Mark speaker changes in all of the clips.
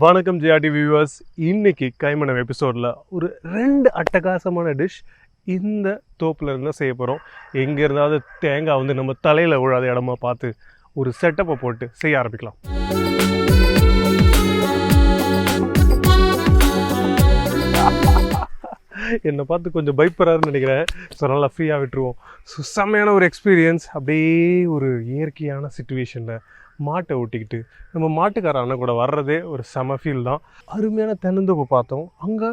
Speaker 1: வணக்கம் GRT viewers. இன்னைக்கு கைமணம் எபிசோடில் ஒரு 2 அட்டகாசமான டிஷ் இந்த தோப்பில் இருந்தால் செய்ய போகிறோம். எங்கே இருந்தாவது தேங்காய் வந்து நம்ம தலையில் விழாத இடமா பார்த்து ஒரு செட்டப்பை போட்டு செய்ய ஆரம்பிக்கலாம். என்னை பார்த்து கொஞ்சம் பயப்படுறாருன்னு நினைக்கிறேன். ஸோ நல்லா ஃப்ரீயாக விட்டுருவோம். ஸோ செம்மையான ஒரு எக்ஸ்பீரியன்ஸ். அப்படியே ஒரு இயற்கையான சிச்சுவேஷனில் மாட்டை ஓட்டிக்கிட்டு நம்ம மாட்டுக்கார அண்ணன் கூட வர்றதே ஒரு செம ஃபீல் தான். அருமையான தென்னந்தோப்பு பார்த்தோம். அங்கே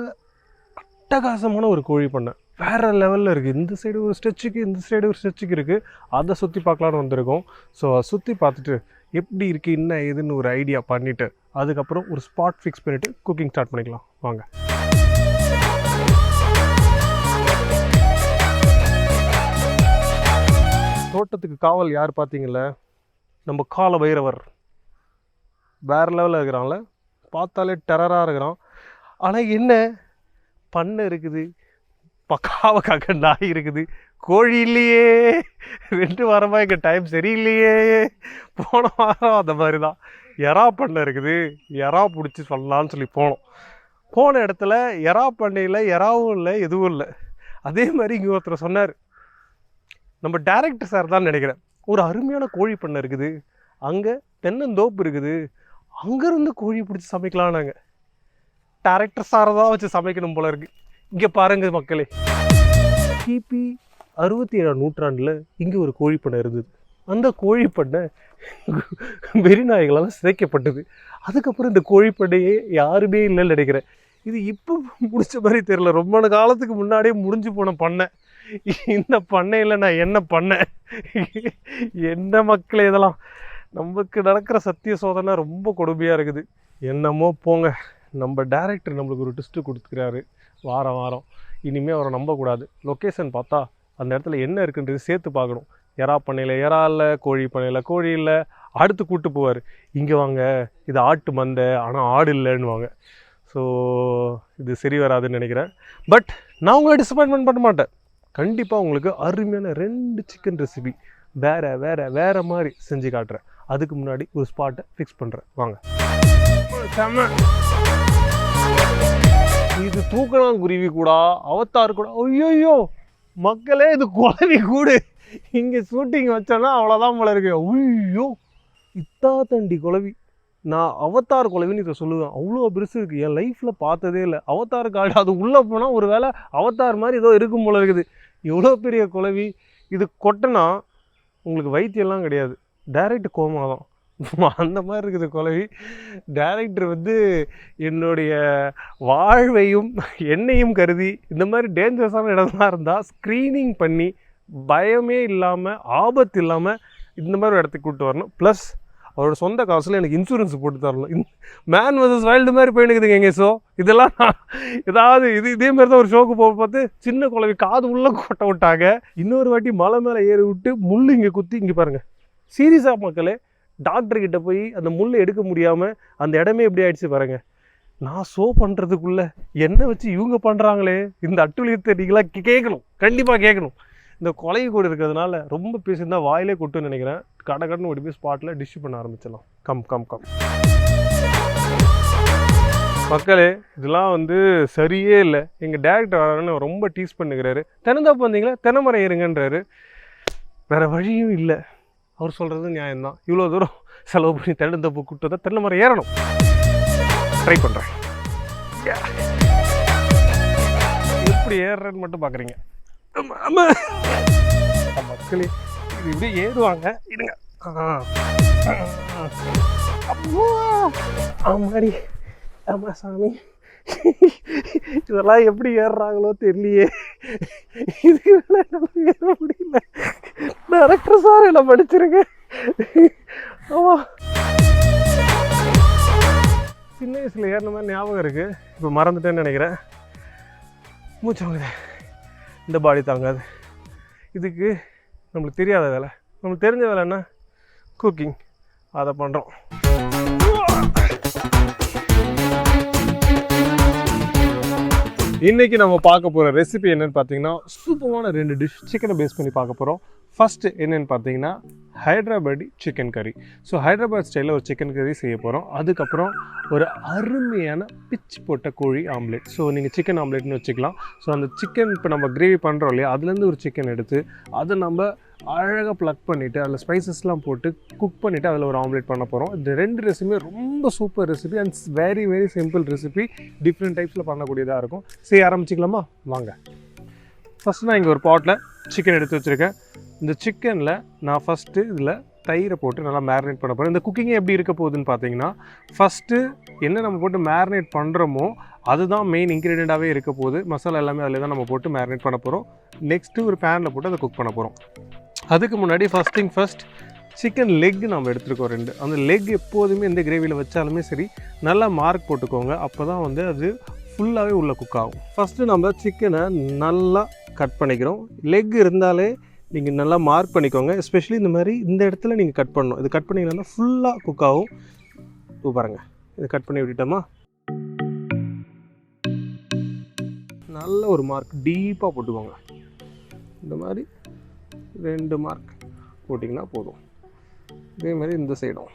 Speaker 1: அட்டகாசமான ஒரு கோழி பண்ணை வேறு லெவலில் இருக்குது. இந்த சைடு ஒரு ஸ்ட்ரெச்சுக்கு, இந்த சைடு ஒரு ஸ்ட்ரெச்சுக்கு இருக்குது. அதை சுற்றி பார்க்கலான்னு வந்திருக்கோம். ஸோ சுற்றி பார்த்துட்டு எப்படி இருக்குது என்ன ஏதுன்னு ஒரு ஐடியா பண்ணிவிட்டு அதுக்கப்புறம் ஒரு ஸ்பாட் ஃபிக்ஸ் பண்ணிவிட்டு குக்கிங் ஸ்டார்ட் பண்ணிக்கலாம். வாங்க. தோட்டத்துக்கு காவல் யார் பார்த்தீங்கள, நம்ம கால பைரவர் வேறு லெவலில் இருக்கிறான்ல, பார்த்தாலே டெரராக இருக்கிறான். ஆனால் என்ன பண்ணை இருக்குது, பக்காவக்காக்க நாய் இருக்குது, கோழி இல்லையே. 2 வாரமாக எங்கள் டைம் சரியில்லையே. போன வாரம் அந்த மாதிரி தான் எறா பண்ணை இருக்குது, எறா பிடிச்சி சொல்லலான்னு சொல்லி போன இடத்துல எறா பண்ணையில் எறாவும் இல்லை எதுவும் இல்லை. அதே மாதிரி இங்கே ஒருத்தர் சொன்னார், நம்ம டைரக்டர் சார் தான் நினைக்கிறேன், ஒரு அருமையான கோழி பண்ணை இருக்குது, அங்கே தென்னந்தோப்பு இருக்குது, அங்கேருந்து கோழி பிடிச்சி சமைக்கலாம். நாங்கள் டைரக்டர் சாரை தான் வச்சு சமைக்கணும் போல இருக்குது. இங்கே பாருங்க மக்களே, கிபி 67ஆம் நூற்றாண்டில் இங்கே ஒரு கோழி பண்ணை இருந்தது. அந்த கோழி பண்ணை வெறிநாய்களால் சிதைக்கப்பட்டது. அதுக்கப்புறம் இந்த கோழி பண்ணையே யாருமே இல்லைன்னு நினைக்கிறேன். இது இப்போ முடிச்ச மாதிரி தெரியல, ரொம்ப காலத்துக்கு முன்னாடியே முடிஞ்சு போன பண்ணை. இந்த பண்ணையில் நான் என்ன பண்ணேன், என்ன மக்களே இதெல்லாம். நமக்கு நடக்கிற சத்திய சோதனை ரொம்ப கொடுமையாக இருக்குது. என்னமோ போங்க, நம்ம டைரக்டர் நம்மளுக்கு ஒரு ட்விஸ்ட்டு கொடுத்துக்கிறாரு வாரம். இனிமேல் அவரை நம்பக்கூடாது. லொக்கேஷன் பார்த்தா அந்த இடத்துல என்ன இருக்குன்றது சேர்த்து பார்க்கணும். எறா பண்ணையில் எறா இல்லை, கோழி பண்ணையில் கோழி இல்லை. அடுத்து கூப்பிட்டு போவார், இங்கே வாங்க இது ஆட்டு மந்தை, ஆனால் ஆடு இல்லைன்னு வாங்க. ஸோ இது சரி வராதுன்னு நினைக்கிறேன். பட் நான் உங்களை டிசப்பாயின்மெண்ட் பண்ண மாட்டேன். கண்டிப்பாக உங்களுக்கு அருமையான 2 சிக்கன் ரெசிபி வேறு மாதிரி செஞ்சு காட்டுறேன். அதுக்கு முன்னாடி ஒரு ஸ்பாட்டை ஃபிக்ஸ் பண்ணுறேன். வாங்க. இது தூக்கலாம் குருவி கூட, அவத்தார் கூட. ஐயோ மக்களே, இது குழவி கூடு. இங்கே ஷூட்டிங் வச்சோன்னா அவ்வளோதான் போல இருக்கு. ஐயோ இத்தா தண்டி குழவி. நான் அவத்தார் குழவின்னு இதை சொல்லுவேன். அவ்வளோ பெருசு இருக்குது. என் லைஃப்பில் பார்த்ததே இல்லை. அவத்தார் காடு, அது உள்ளே போனால் ஒரு வேளை அவத்தார் மாதிரி ஏதோ இருக்கும் போல இருக்குது. எவ்வளோ பெரிய குழவி. இது கொட்டினா உங்களுக்கு வைத்தியெல்லாம் கிடையாது, டைரக்ட் கோமா தான். அந்த மாதிரி இருக்குது குழவி. டைரக்டர் வந்து என்னுடைய வாழ்வையும் என்னையும் கருதி இந்த மாதிரி டேஞ்சரஸான இடம்லாம் இருந்தால் ஸ்க்ரீனிங் பண்ணி பயமே இல்லாமல் ஆபத்து இல்லாமல் இந்த மாதிரி ஒரு இடத்துக்கு கூப்பிட்டு வரணும். ப்ளஸ் அவரோட சொந்த காசில் எனக்கு இன்சூரன்ஸ் போட்டு தரணும். மேன் வர்சஸ் வைல்டு மாதிரி போயினுக்குதுங்க எங்கே ஷோ. இதெல்லாம் ஏதாவது இதேமாரி தான் ஒரு ஷோக்கு போக பார்த்து சின்ன குழவி காது உள்ளே கொட்ட விட்டாங்க. இன்னொரு வாட்டி மலை மேலே ஏறி விட்டு முள் இங்கே குத்தி, இங்கே பாருங்கள். சீரியஸாக மக்களே, டாக்டர்கிட்ட போய் அந்த முள்ளை எடுக்க முடியாமல் அந்த இடமே எப்படி ஆயிடுச்சு பாருங்கள். நான் ஷோ பண்ணுறதுக்குள்ளே என்ன வச்சு இவங்க பண்ணுறாங்களே, இந்த அட்டுழியத்தை நீங்களாம் கேட்கணும், கண்டிப்பாக கேட்கணும். இந்த கொலை கூட இருக்கிறதுனால ரொம்ப பேசியிருந்தா வாயிலே கொட்டுன்னு நினைக்கிறேன். கடன்னு ஓடி போய் ஸ்பாட்டில் டிஷ் பண்ண ஆரம்பிச்சிடலாம். கம் மக்களே, இதெல்லாம் வந்து சரியே இல்லை. எங்கள் டேரக்டர் வரான்னு ரொம்ப டீஸ் பண்ணுகிறாரு. தென்னந்தோப்பு வந்தீங்களா, தென்னை மரம் ஏறுங்கன்றாரு. வேறு வழியும் இல்லை. அவர் சொல்கிறது நியாயம்தான். இவ்வளோ தூரம் செலவு பண்ணி தென்னந்தோப்பு கூப்பிட்டு வந்தால் தென்னை மரம் ஏறணும். ட்ரை பண்ணுறேன். எப்படி ஏறுறேன்னு மட்டும் பார்க்குறீங்க மக்களே. இது இப்படி ஏறுவாங்க. இருங்க. ஆமாடி, ஆமா சாமி, இதெல்லாம் எப்படி ஏறுறாங்களோ தெரியலையே. இதுக்கு ஏற முடியல. டைரக்டர் சார் என்ன படிச்சிருங்க. ஆமா, சின்ன வயசுல ஏறின மாதிரி ஞாபகம் இருக்கு. இப்போ மறந்துட்டேன்னு நினைக்கிறேன். மூச்சு வாங்குது, இந்த பாடி தாங்காது. இதுக்கு நம்மளுக்கு தெரியாத வேலை, நம்மளுக்கு தெரிஞ்ச வேலை என்ன, குக்கிங். அதை பண்ணுறோம். இன்றைக்கி நம்ம பார்க்க போகிற ரெசிபி என்னென்னு பார்த்தீங்கன்னா, சூப்பரான 2 டிஷ் சிக்கனை பேஸ் பண்ணி பார்க்க போகிறோம். ஃபஸ்ட்டு என்னென்னு பார்த்தீங்கன்னா ஹைதராபாடி சிக்கன் கறி. ஸோ ஹைதராபாத் ஸ்டைலில் ஒரு சிக்கன் கறி செய்ய போகிறோம். அதுக்கப்புறம் ஒரு அருமையான பிச்சு போட்ட கோழி ஆம்லேட். ஸோ நீங்கள் சிக்கன் ஆம்லேட்னு வச்சுக்கலாம். ஸோ அந்த சிக்கன் இப்போ நம்ம கிரேவி பண்ணுறோம் இல்லையா, அதுலேருந்து ஒரு சிக்கன் எடுத்து அதை நம்ம அழகாக ப்ளக் பண்ணிவிட்டு அதில் ஸ்பைசஸ்லாம் போட்டு குக் பண்ணிவிட்டு அதில் ஒரு ஆம்லேட் பண்ண போகிறோம். இந்த 2 ரெசிபியுமே ரொம்ப super recipe and very very simple recipe. Different டைப்ஸில் பண்ணக்கூடியதாக இருக்கும். செய்ய ஆரம்பிச்சிக்கலாமா? வாங்க. ஃபஸ்ட்டு நான் இங்கே ஒரு பாட்டில் சிக்கன் எடுத்து வச்சுருக்கேன். இந்த சிக்கனில் நான் ஃபஸ்ட்டு இதில் தயிரை போட்டு நல்லா மேரினேட் பண்ண போகிறேன். இந்த குக்கிங்கே எப்படி இருக்க போகுதுன்னு பார்த்தீங்கன்னா, ஃபஸ்ட்டு என்ன நம்ம போட்டு மேரினேட் பண்ணுறோமோ அதுதான் மெயின் இன்க்ரீடியண்ட்டாகவே இருக்க போகுது. மசாலா எல்லாமே அதில் தான் நம்ம போட்டு மேரினேட் பண்ண போகிறோம். நெக்ஸ்ட்டு ஒரு பேனில் போட்டு அதை குக் பண்ண போகிறோம். அதுக்கு முன்னாடி first thing first chicken leg நம்ம எடுத்துருக்கோம் 2. அந்த லெக் எப்போதுமே எந்த கிரேவியில் வச்சாலுமே சரி நல்லா மார்க் போட்டுக்கோங்க. அப்போ தான் வந்து அது ஃபுல்லாகவே உள்ளே குக் ஆகும். ஃபஸ்ட்டு நம்ம சிக்கனை நல்லா கட் பண்ணிக்கிறோம். லெக் இருந்தாலே நீங்கள் நல்லா மார்க் பண்ணிக்கோங்க. எஸ்பெஷலி இந்த மாதிரி இந்த இடத்துல நீங்கள் கட் பண்ணணும். இது கட் பண்ணிங்கன்னா ஃபுல்லாக குக் ஆகும். பாருங்கள், இது கட் பண்ணி விட்டுட்டோமா, நல்ல ஒரு மார்க் டீப்பாக போட்டுக்கோங்க. இந்த மாதிரி 2 மார்க் போட்டிங்கன்னா போதும். இதே மாதிரி இந்த சைடும்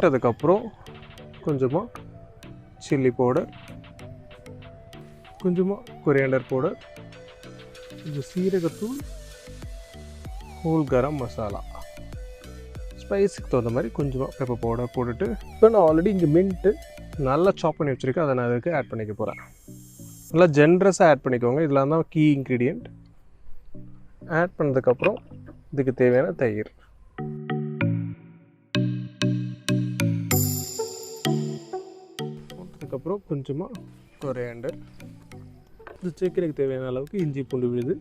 Speaker 1: அதுக்கப்புறம் கொஞ்சமாக சில்லி பவுடர், கொஞ்சமாக கொரியாண்டர் பவுடர், கொஞ்சம் சீரகத்தூள், ஹோல் கரம் மசாலா, ஸ்பைஸுக்கு தகுந்த மாதிரி கொஞ்சமாக பெப்பர் பவுடர் போட்டுட்டு, இப்போ நான் ஆல்ரெடி இங்கே மின்ட்டு நல்லா சாப் பண்ணி வச்சுருக்கேன். அதை நான் அதுக்கு ஆட் பண்ணிக்க போகிறேன். நல்லா ஜென்ரஸாக ஆட் பண்ணிக்கோங்க. இதெல்லாம் தான் கீ இன்க்ரீடியண்ட். ஆட் பண்ணதுக்கப்புறம் இதுக்கு தேவையான தயிர், அதுக்கப்புறம் கொஞ்சமாக கொரியாண்டர், இது சிக்கனுக்கு தேவையான அளவுக்கு இஞ்சி பூண்டு விழுது.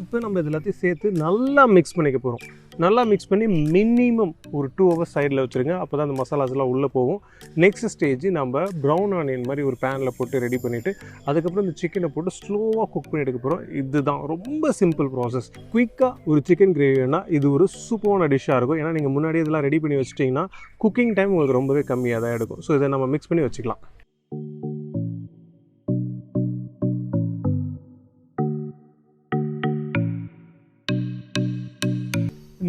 Speaker 1: இப்போ நம்ம இது எல்லாத்தையும் சேர்த்து நல்லா மிக்ஸ் பண்ணிக்க போகிறோம். நல்லா மிக்ஸ் பண்ணி மினிமம் ஒரு 2 hours சைடில் வச்சுருங்க. அப்போ தான் அந்த மசாலாஸ்லாம் உள்ளே போகும். நெக்ஸ்ட் ஸ்டேஜ் நம்ம ப்ரௌன் ஆனியன் மாதிரி ஒரு பேனில் போட்டு ரெடி பண்ணிவிட்டு அதுக்கப்புறம் இந்த சிக்கனை போட்டு ஸ்லோவாக குக் பண்ணி எடுக்க போகிறோம். இதுதான் ரொம்ப சிம்பிள் ப்ராசஸ். குயிக்காக ஒரு சிக்கன் கிரேவினா இது ஒரு சூப்பரான டிஷ்ஷாக இருக்கும். ஏன்னா நீங்கள் முன்னாடி இதெல்லாம் ரெடி பண்ணி வச்சிட்டிங்கன்னா குக்கிங் டைம் உங்களுக்கு ரொம்பவே கம்மியாக தான் எடுக்கும். ஸோ இதை நம்ம மிக்ஸ் பண்ணி வச்சுக்கலாம்.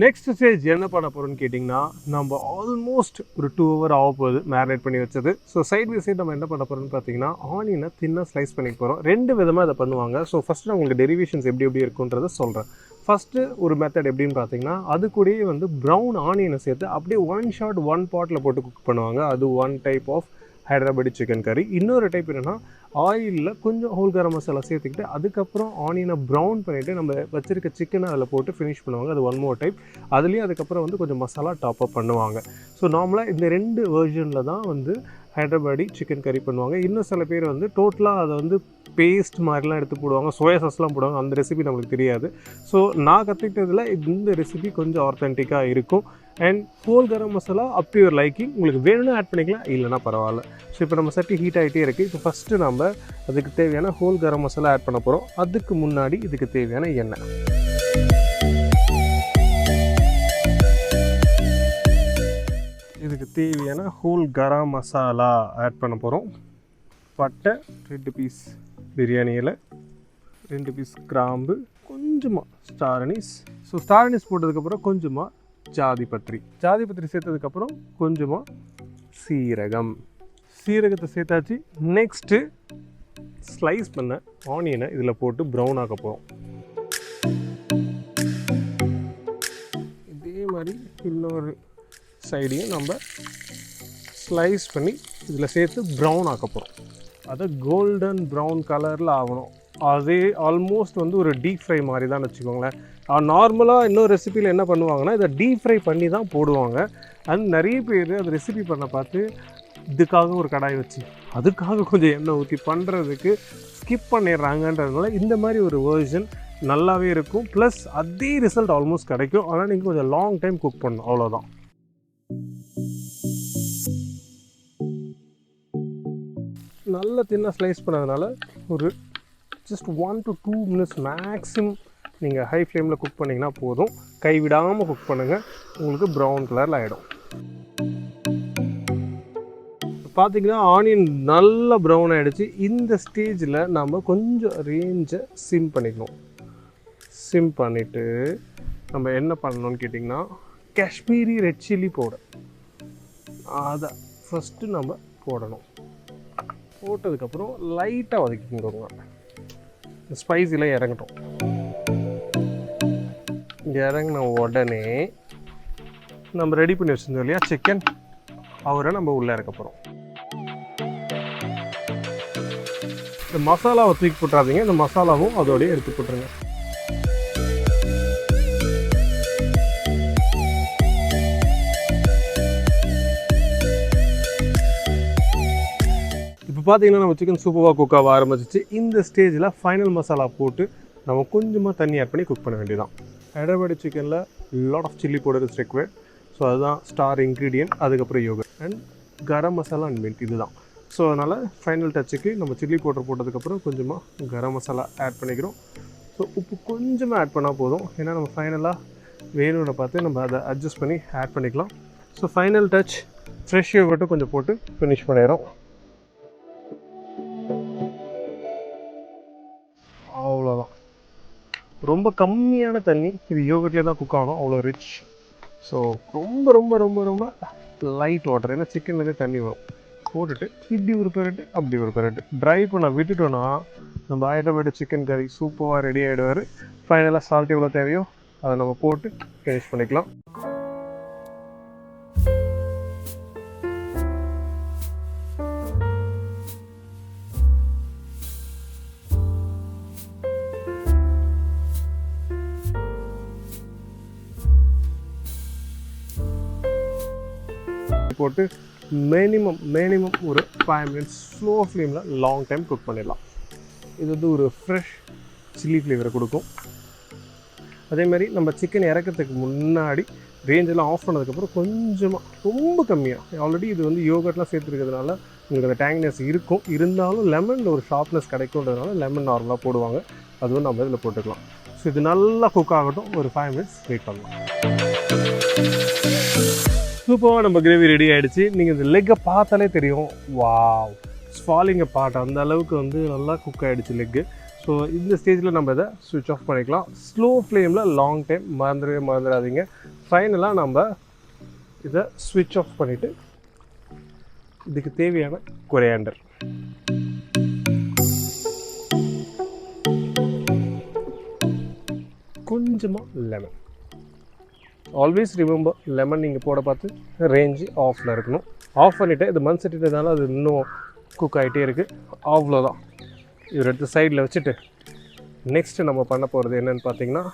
Speaker 1: நெக்ஸ்ட் ஸ்டேஜ் என்ன பண்ண போகிறோம்னு கேட்டிங்கன்னா, நம்ம ஆல்மோஸ்ட் ஒரு 2 hour ஆக போகுது மேரினேட் பண்ணி வச்சது. ஸோ சைட் பை சைட் நம்ம என்ன பண்ண போகிறோம்னு பார்த்தீங்கன்னா, ஆனியனை தின்னாக ஸ்லைஸ் பண்ணிக்க போகிறோம். 2 விதமாக அதை பண்ணுவாங்க. ஸோ ஃபஸ்ட்டு நான் உங்களுக்கு டெரிவேஷன்ஸ் எப்படி இருக்குன்றதை சொல்கிறேன். ஃபஸ்ட்டு ஒரு மெத்தட் எப்படின்னு பார்த்தீங்கன்னா, அது கூடயே வந்து ப்ரௌன் ஆனியனை சேர்த்து அப்படியே 1 shot 1 pot போட்டு குக் பண்ணுவாங்க. அது 1 type ஆஃப் ஹைதராபாடி சிக்கன் கறி. இன்னொரு டைப் என்னென்னா, ஆயிலில் கொஞ்சம் ஹோல் கரம் மசாலா சேர்த்துக்கிட்டு அதுக்கப்புறம் ஆனியனை ப்ரௌன் பண்ணிவிட்டு நம்ம வச்சுருக்க சிக்கனை அதில் போட்டு ஃபினிஷ் பண்ணுவாங்க. அது 1 more type. அதுலேயும் அதுக்கப்புறம் வந்து கொஞ்சம் மசாலா டாப் அப் பண்ணுவாங்க. ஸோ நார்மலாக இந்த 2 வெர்ஷனில் தான் வந்து ஹைதராபாடி சிக்கன் கறி பண்ணுவாங்க. இன்னும் சில பேர் வந்து டோட்டலாக அதை வந்து பேஸ்ட் மாதிரிலாம் எடுத்து போடுவாங்க, சோயா சாஸ்லாம் போடுவாங்க. அந்த ரெசிபி நம்மளுக்கு தெரியாது. ஸோ நான் கற்றுக்கிட்டதில் இந்த ரெசிபி கொஞ்சம் ஆத்தென்டிக்காக இருக்கும். And whole garam masala up to your liking. உங்களுக்கு வேணும்னா ஆட் பண்ணிக்கலாம், இல்லைனா பரவாயில்ல. ஸோ இப்போ நம்ம சட்டி ஹீட் ஆகிட்டே இருக்குது. இப்போ ஃபஸ்ட்டு நம்ம அதுக்கு தேவையான ஹோல் கரம் மசாலா ஆட் பண்ண போகிறோம். அதுக்கு முன்னாடி இதுக்கு தேவையான எண்ணெய், இதுக்கு தேவையான ஹோல் கரம் மசாலா ஆட் பண்ண போகிறோம். பட்டை 2 பீஸ், பிரியாணி இலை 2 பீஸ், கிராம்பு, கொஞ்சமாக star anise. So star anise போட்டதுக்கப்புறம் கொஞ்சமாக ஜாதி பத்திரி சேர்த்ததுக்கப்புறம் கொஞ்சமாக சீரகத்தை சேர்த்தாச்சு. நெக்ஸ்ட்டு ஸ்லைஸ் பண்ண ஆனியனை இதில் போட்டு ப்ரௌன் ஆக்க போகிறோம். இதே மாதிரி இன்னொரு சைடையும் நம்ம ஸ்லைஸ் பண்ணி இதில் சேர்த்து ப்ரௌன் ஆக்க போகிறோம். அதை கோல்டன் ப்ரௌன் கலரில் ஆகணும். அதே ஆல்மோஸ்ட் வந்து ஒரு டீப் ஃப்ரை மாதிரி தான் வச்சுக்கோங்களேன். நார்மலாக இன்னொரு ரெசிபியில் என்ன பண்ணுவாங்கன்னா, இதை டீப் ஃப்ரை பண்ணி தான் போடுவாங்க. அண்ட் நிறைய பேர் அந்த ரெசிபி பண்ண பார்த்து இதுக்காக ஒரு கடாய் வச்சு அதுக்காக கொஞ்சம் எண்ணெய் ஊற்றி பண்ணுறதுக்கு ஸ்கிப் பண்ணிடுறாங்கன்றதுனால இந்த மாதிரி ஒரு வேர்ஷன் நல்லாவே இருக்கும். ப்ளஸ் அதே ரிசல்ட் ஆல்மோஸ்ட் கிடைக்கும். ஆனால் நீங்கள் கொஞ்சம் லாங் டைம் குக் பண்ணணும், அவ்வளோதான். நல்ல தின்னாக ஸ்லைஸ் பண்ணதுனால ஒரு ஜஸ்ட் 1 to 2 minutes மேக்ஸிமம் நீங்கள் ஹை ஃப்ளேமில் குக் பண்ணிங்கன்னா போதும். கைவிடாமல் குக் பண்ணுங்கள், உங்களுக்கு ப்ரௌன் கலரில் ஆகிடும். பார்த்தீங்கன்னா ஆனியன் நல்லா ப்ரௌன் ஆகிடுச்சு. இந்த ஸ்டேஜில் நம்ம கொஞ்சம் ரேஞ்சை சிம் பண்ணிக்கணும். சிம் பண்ணிவிட்டு நம்ம என்ன பண்ணணும்னு கேட்டிங்கன்னா, காஷ்மீரி ரெட் சில்லி பவுடர் அதை ஃபஸ்ட்டு நம்ம போடணும். போட்டதுக்கப்புறம் லைட்டாக வதக்கிக்கோங்க. ஸ்பைஸில் இறங்கட்டும். இறங்கின உடனே நம்ம ரெடி பண்ணி வச்சுருந்தோம் இல்லையா சிக்கன், அவரை நம்ம உள்ளே இறக்க போகிறோம். இந்த மசாலாவை தூக்கி போட்டுறாதீங்க, இந்த மசாலாவும் அதோடய எடுத்து போட்டுருங்க. இப்போ பார்த்தீங்கன்னா நம்ம சிக்கன் சூப்பராக குக் ஆக ஆரம்பிச்சிச்சு. இந்த ஸ்டேஜில் ஃபைனல் மசாலா போட்டு நம்ம கொஞ்சமாக தண்ணி ஆட் பண்ணி குக் பண்ண வேண்டியதான். ஹைதராபாடி சிக்கனில் lot of chilli powder is required. So அதுதான் ஸ்டார் இன்க்ரீடியன்ட். அதுக்கப்புறம் yogurt and garam masala and mint இதுதான். ஸோ அதனால் ஃபைனல் டச்சுக்கு நம்ம சில்லி பவுடர் போட்டதுக்கப்புறம் கொஞ்சமாக கரம் மசாலா ஆட் பண்ணிக்கிறோம். ஸோ உப்பு கொஞ்சமாக ஆட் பண்ணால் போதும், ஏன்னா நம்ம ஃபைனலாக வேணும்னு பார்த்து நம்ம அதை அட்ஜஸ்ட் பண்ணி ஆட் பண்ணிக்கலாம். ஸோ ஃபைனல் டச் ஃப்ரெஷ் யோகர்ட்டும் கொஞ்சம் போட்டு ஃபினிஷ் பண்ணிடுறோம். அவ்வளோதான். ரொம்ப கம்மியான தண்ணி, இது யோகர்ட்லேயே தான் குக் ஆகணும், அவ்வளோ ரிச். ஸோ ரொம்ப ரொம்ப ரொம்ப ரொம்ப லைட் வாட்டர், ஏன்னா சிக்கன்லேருந்து தண்ணி வரும். போட்டுட்டு இப்படி ஒரு பெரட்டு அப்படி ஒரு பெரட்டு ட்ரை பண்ண விட்டுட்டோன்னா நம்ம ஹைதராபாடி சிக்கன் கறி சூப்பராக ரெடி ஆகிடுவார். ஃபைனலாக சால்ட் எவ்வளோ தேவையோ அதை நம்ம போட்டு ஃபினிஷ் பண்ணிக்கலாம். போட்டு மினிமம் ஒரு 5 minutes ஸ்லோ ஃப்ளேமில் லாங் டைம் குக் பண்ணிடலாம். இது வந்து ஒரு ஃப்ரெஷ் சில்லி ஃப்ளேவரை கொடுக்கும். அதேமாதிரி நம்ம சிக்கன் இறக்கிறதுக்கு முன்னாடி ரேஞ்செல்லாம் ஆஃப் பண்ணதுக்கப்புறம் கொஞ்சமாக ரொம்ப கம்மியாக, ஆல்ரெடி இது வந்து யோகர்ட்லாம் சேர்த்துருக்கிறதுனால உங்களுக்கு அந்த டேங்க்னஸ் இருக்கும், இருந்தாலும் லெமனில் ஒரு ஷார்ப்னஸ் கிடைக்கும்ன்றதுனால லெமன் நார்மலாக போடுவாங்க, அதுவும் நம்ம இதில் போட்டுக்கலாம். ஸோ இது நல்லா குக் ஆகட்டும், ஒரு 5 minutes வெயிட் பண்ணலாம். சூப்பராக நம்ம கிரேவி ரெடி ஆகிடுச்சு. நீங்கள் இந்த லெக்கை பார்த்தாலே தெரியும், வாவ் ஃபாலிங் அபார்ட், அந்த அளவுக்கு வந்து நல்லா குக் ஆகிடுச்சு லெக்கு. ஸோ இந்த ஸ்டேஜில் நம்ம இதை ஸ்விட்ச் ஆஃப் பண்ணிக்கலாம். ஸ்லோ ஃப்ளேமில் லாங் டைம் மறந்துடாதீங்க. ஃபைனலாக நம்ம இதை ஸ்விட்ச் ஆஃப் பண்ணிவிட்டு இதுக்கு தேவையான கொரியாண்டர், கொஞ்சமாக லெமன். ஆல்வேஸ் ரிமெம்பர், லெமன் நீங்கள் போட பார்த்து ரேஞ்சு ஆஃபில் இருக்கணும். ஆஃப் பண்ணிவிட்டு இது மண் சட்டிட்டதுனால அது இன்னும் குக் ஆகிட்டே இருக்குது. அவ்வளோதான். இவர் எடுத்து சைடில் வச்சுட்டு நெக்ஸ்ட்டு நம்ம பண்ண போகிறது என்னென்னு பார்த்தீங்கன்னா,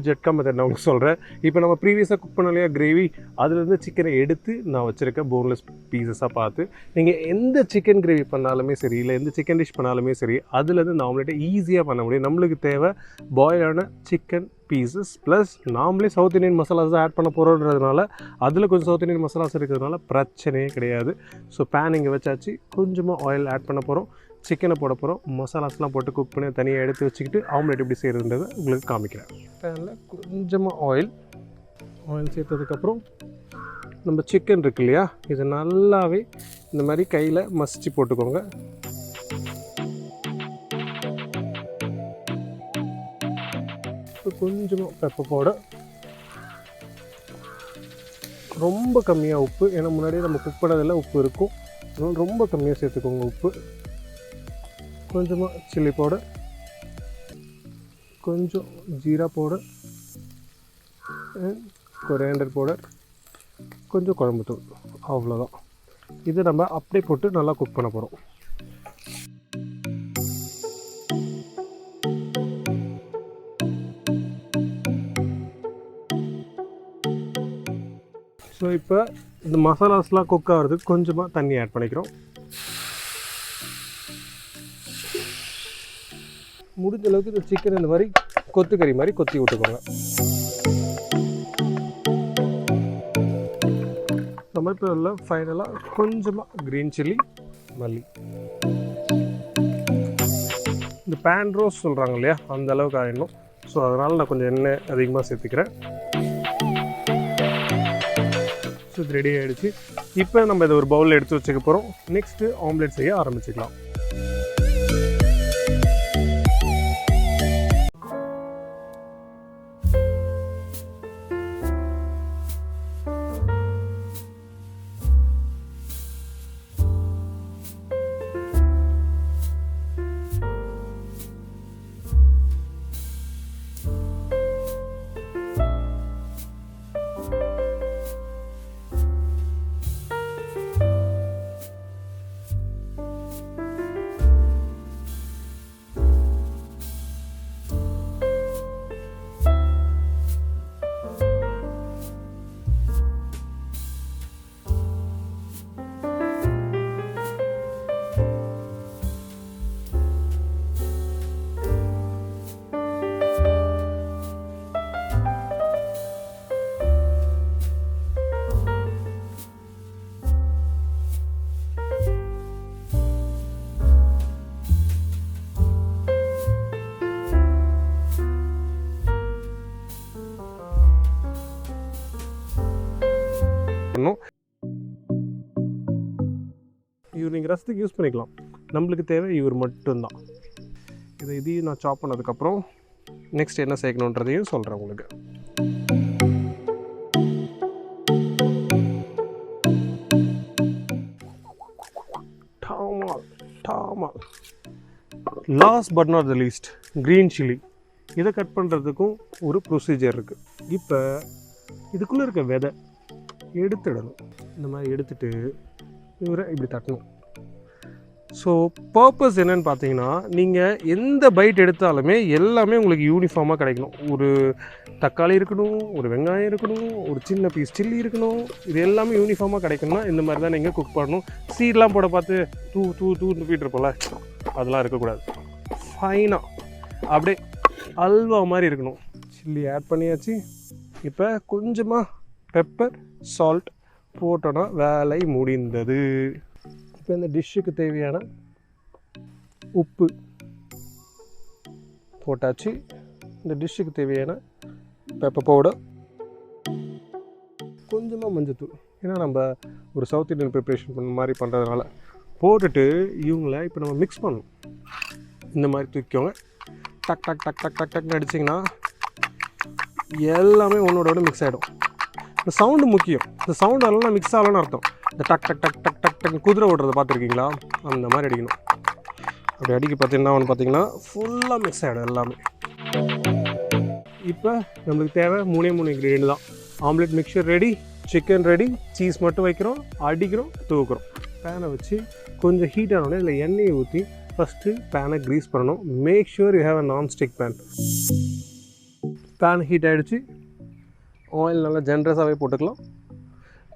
Speaker 1: ஜட்கா மெத்தட் நான் உங்களுக்கு சொல்கிறேன். இப்போ நம்ம ப்ரீவியஸாக குக் பண்ண இல்லையா கிரேவி, அதுலேருந்து சிக்கனை எடுத்து நான் வச்சுருக்கேன் போன்லெஸ் பீசஸாக பார்த்து. நீங்கள் எந்த சிக்கன் கிரேவி பண்ணாலுமே சரி, இல்லை எந்த சிக்கன் டிஷ் பண்ணாலுமே சரி, அதுலேருந்து இந்த ஆம்லேட்டை ஈஸியாக பண்ண முடியும். நம்மளுக்கு தேவை பாயிலான சிக்கன் பீசஸ் ப்ளஸ் நாமளே சவுத் இண்டியன் மசாலாஸ் தான் ஆட் பண்ண போகிறோன்றதுனால அதில் கொஞ்சம் சவுத் இண்டியன் மசாலாஸ் இருக்கிறதுனால பிரச்சனையே கிடையாது. ஸோ பேன் இங்கே வச்சாச்சு, கொஞ்சமாக ஆயில் ஆட் பண்ண போகிறோம், சிக்கனை போட போகிறோம், மசாலாஸ்லாம் போட்டு குக் பண்ணி தனியாக எடுத்து வச்சுக்கிட்டு ஆம்லேட் எப்படி செய்கிறதுன்றதை உங்களுக்கு காமிக்கிறேன். பேனில் கொஞ்சமாக ஆயில் சேர்த்ததுக்கப்புறம் நம்ம சிக்கன் இருக்கு இல்லையா, இதை நல்லாவே இந்த மாதிரி கையில் மசிச்சு போட்டுக்கோங்க. கொஞ்சமாக பெப்பர் பவுடர், ரொம்ப கம்மியாக உப்பு, ஏன்னா முன்னாடியே நம்ம குக் பண்ணதில் உப்பு இருக்கும், அதனால் ரொம்ப கம்மியாக சேர்த்துக்கோங்க உப்பு. கொஞ்சமாக சில்லி பவுடர், கொஞ்சம் ஜீரா பவுடர், கொரியாண்டர் பவுடர், கொஞ்சம் குழம்புத்தூள், அவ்வளோதான். இதை நம்ம அப்படியே போட்டு நல்லா குக் பண்ண போகிறோம். ஸோ இப்போ இந்த மசாலாஸ்லாம் குக் ஆகிறதுக்கு கொஞ்சமாக தண்ணி ஆட் பண்ணிக்கிறோம். முடிஞ்ச அளவுக்கு இந்த சிக்கன் இந்த மாதிரி கொத்துக்கறி மாதிரி கொத்தி விட்டுக்கோங்க. நம்ம இப்போ எல்லாம் ஃபைனலாக கொஞ்சமாக க்ரீன் சில்லி, மல்லி. இந்த பேன் ரோஸ்ட் சொல்கிறாங்க இல்லையா, அந்த அளவுக்கு ஆகிடணும். ஸோ அதனால் நான் கொஞ்சம் எண்ணெய் அதிகமாக சேர்த்துக்கிறேன். ஸோ இது ரெடி ஆகிடுச்சு. இப்போ நம்ம இதை ஒரு பவுலில் எடுத்து வச்சுக்க போகிறோம். நெக்ஸ்ட்டு ஆம்லேட் செய்ய ஆரம்பிச்சுக்கலாம். இவர் நீங்கள் ரசத்துக்கு யூஸ் பண்ணிக்கலாம். நம்மளுக்கு தேவை இவர் மட்டும்தான். இதையும் நான் சாப் பண்ணதுக்கப்புறம் நெக்ஸ்ட் என்ன சேர்க்கணுன்றதையும் சொல்கிறேன் உங்களுக்கு. Last but not the least, green chilli. இதை கட் பண்ணுறதுக்கும் ஒரு ப்ரொசீஜர் இருக்குது. இப்போ இதுக்குள்ளே இருக்க விதை எடுத்துடணும். இந்த மாதிரி எடுத்துட்டு இவரை இப்படி தட்டணும். ஸோ பர்பஸ் என்னன்னு பார்த்தீங்கன்னா, நீங்கள் எந்த பைட் எடுத்தாலுமே எல்லாமே உங்களுக்கு யூனிஃபார்மாக கிடைக்கணும். ஒரு தக்காளி இருக்கணும், ஒரு வெங்காயம் இருக்கணும், ஒரு சின்ன பீஸ் சில்லி இருக்கணும். இது எல்லாமே யூனிஃபார்மாக கிடைக்கணும்னா இந்த மாதிரி தான் நீங்கள் குக் பண்ணணும். சீட்லாம் போட பார்த்து தூக்கிட்டு இருப்போம்ல, அதெல்லாம் இருக்கக்கூடாது. ஃபைனாக அப்படியே அல்வா மாதிரி இருக்கணும். சில்லி ஆட் பண்ணியாச்சு. இப்போ கொஞ்சமாக பெப்பர், சால்ட் போட்டோன்னா வேலை முடிந்தது. இப்போ இந்த டிஷ்ஷுக்கு தேவையான உப்பு போட்டாச்சு. இந்த டிஷ்ஷுக்கு தேவையான பெப்பர் பவுடர், கொஞ்சமாக மஞ்சத்தூள். ஏன்னா நம்ம ஒரு சவுத் இண்டியன் ப்ரிப்ரேஷன் பண்ண மாதிரி பண்ணுறதுனால போட்டுட்டு இவங்களை இப்போ நம்ம மிக்ஸ் பண்ணணும். இந்த மாதிரி தூக்கிக்கோங்க. டக் டக் டக் டக் டக் டக்னு அடிச்சிங்கன்னா எல்லாமே ஒன்றோட மிக்ஸ் ஆகிடும். இந்த சவுண்டு முக்கியம். இந்த சவுண்டு எல்லாம் மிக்ஸ் ஆகலன்னு அர்த்தம். இந்த டக் டக் டக் டக் டக் டக் குதிரை ஓடுறத பார்த்துருக்கீங்களா, அந்த மாதிரி அடிக்கணும். அப்படி அடிக்க பார்த்தீங்கன்னா ஒன்று பார்த்தீங்கன்னா ஃபுல்லாக மிக்ஸ் ஆகிடும் எல்லாமே. இப்போ நம்மளுக்கு தேவை 3 இன்க்ரீடியன்ட் தான். Omelette mixture ready, chicken ready, cheese மட்டும் வைக்கிறோம், அடிக்கிறோம், தூக்குறோம். பேனை வச்சு கொஞ்சம் ஹீட் ஆனோடனே இதில் எண்ணெயை ஊற்றி ஃபஸ்ட்டு பேனை க்ரீஸ் பண்ணணும். Make sure you have a nonstick pan. Pan heat ஆகிடுச்சு. ஆயில் நல்லா ஜென்ரஸாகவே போட்டுக்கலாம்.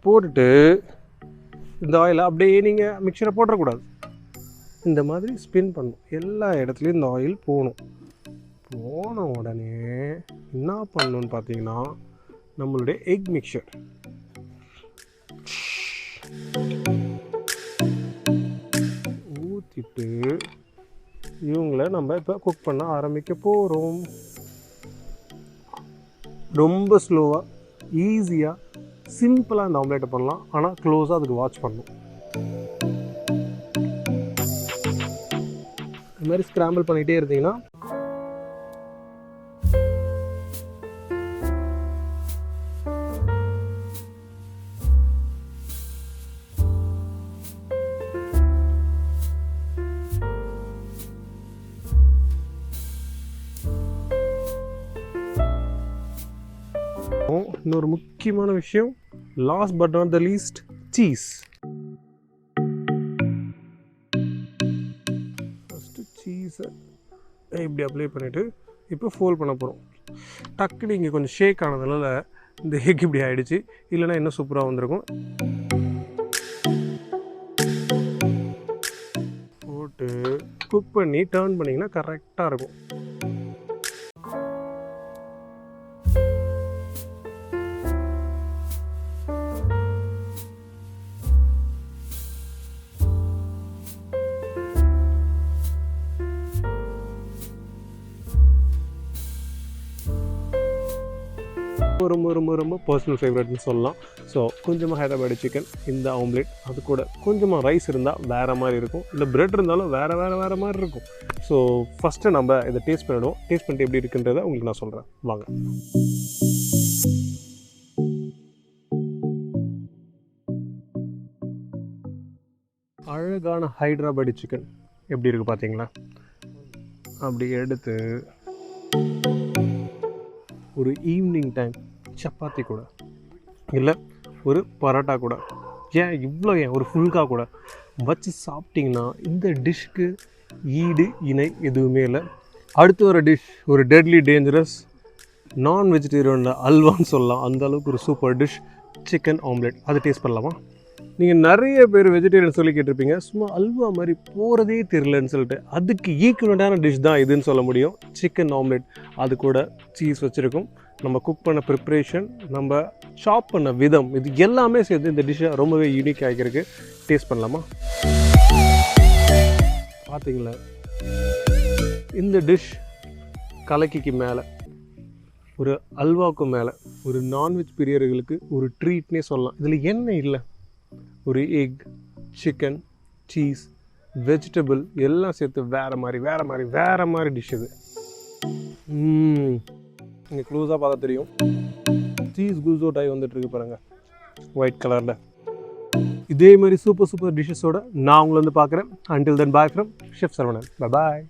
Speaker 1: போட்டுட்டு இந்த ஆயிலை அப்படியே நீங்கள் மிக்சரை போட்டுறக்கூடாது. இந்த மாதிரி ஸ்பின் பண்ணணும். எல்லா இடத்துலையும் இந்த ஆயில் போகணும். போன உடனே என்ன பண்ணணுன்னு பார்த்தீங்கன்னா, நம்மளுடைய எக் மிக்சர் ஊற்றிட்டு இவங்கள நம்ம இப்போ குக் பண்ண ஆரம்பிக்க போகிறோம். ரொம்ப ஸ்லோவாக, ஈஸியாக, சிம்பிளாக இந்த ஆம்லேட்டை பண்ணலாம். ஆனால் க்ளோஸாக அதுக்கு வாட்ச் பண்ணணும். இது மாதிரி ஸ்க்ராம்பிள் பண்ணிகிட்டே இருந்தீங்கன்னா இன்னொரு முக்கியமான விஷயம், last but not the least, cheese. First சீஸை இப்படி அப்ளை பண்ணிவிட்டு இப்போ ஃபோல்ட் பண்ண போகிறோம். டக்குனு இங்கே கொஞ்சம் ஷேக் ஆனதுனால இந்த எக் இப்படி ஆகிடுச்சு, இல்லைன்னா இன்னும் சூப்பராக வந்திருக்கும். போட்டு குக் பண்ணி டர்ன் பண்ணிங்கன்னா கரெக்டாக இருக்கும். ரொம்ப ரொம்ப ரொம்ப பர்சனல் ஃபேவரட்னு சொல்லலாம். ஸோ கொஞ்சமாக ஹைதராபாடி சிக்கன், இந்த ஆம்லேட், அது கூட கொஞ்சமாக ரைஸ் இருந்தால் வேறு மாதிரி இருக்கும், இல்லை பிரெட் இருந்தாலும் வேறு மாதிரி இருக்கும். ஸோ ஃபஸ்ட்டு நம்ம இதை டேஸ்ட் பண்ணிவிடுவோம். டேஸ்ட் பண்ணிட்டு எப்படி இருக்குன்றதை உங்களுக்கு நான் சொல்கிறேன், வாங்க. அழகான ஹைதராபாடி சிக்கன் எப்படி இருக்குது பார்த்தீங்களா? அப்படி எடுத்து ஒரு ஈவினிங் டைம் சப்பாத்தி கூட, இல்லை ஒரு பரோட்டா கூட, ஏன் ஒரு ஃபுல்கா கூட வச்சு சாப்பிட்டிங்கன்னா இந்த டிஷ்க்கு ஈடு இணை எதுவுமே இல்லை. அடுத்து ஒரு டிஷ், ஒரு டெட்லி டேஞ்சரஸ் நான் வெஜிடேரியனில் அல்வான்னு சொல்லலாம், அந்த அளவுக்கு ஒரு சூப்பர் டிஷ், சிக்கன் ஆம்லேட். அது டேஸ்ட் பண்ணலாமா? நீங்கள் நிறைய பேர் வெஜிடேரியன் சொல்லி கேட்டிருப்பீங்க, சும்மா அல்வா மாதிரி போகிறதே தெரியலன்னு சொல்லிட்டு. அதுக்கு ஈக்குவலண்டான டிஷ் தான் இதுன்னு சொல்ல முடியும், சிக்கன் ஆம்லேட். அது கூட சீஸ் வச்சுருக்கோம், நம்ம குக் பண்ண ப்ரிப்ரேஷன், நம்ம சாப் பண்ண விதம், இது எல்லாமே சேர்த்து இந்த டிஷ்ஷை ரொம்பவே யூனிக் ஆகிருக்கு. டேஸ்ட் பண்ணலாமா? பார்த்தீங்களா, இந்த டிஷ் கலக்கிக்கு மேலே, ஒரு அல்வாவுக்கு மேலே, ஒரு நான்வெஜ் பிரியர்களுக்கு ஒரு ட்ரீட்னே சொல்லலாம். இதில் என்ன இல்லை, ஒரு எக், சிக்கன், சீஸ், வெஜிடபிள் எல்லாம் சேர்த்து வேறு மாதிரி டிஷ் இது. நீங்கள் க்ளோஸாக பார்த்தா தெரியும், சீஸ் குல்சோட் ஆகி வந்துட்டுருக்கு பாருங்கள், ஒயிட் கலரில். இதே மாதிரி சூப்பர் டிஷ்ஷஸோட நான் உங்களை வந்து பார்க்குறேன். Until then, bye from Chef Saravanan. Bye.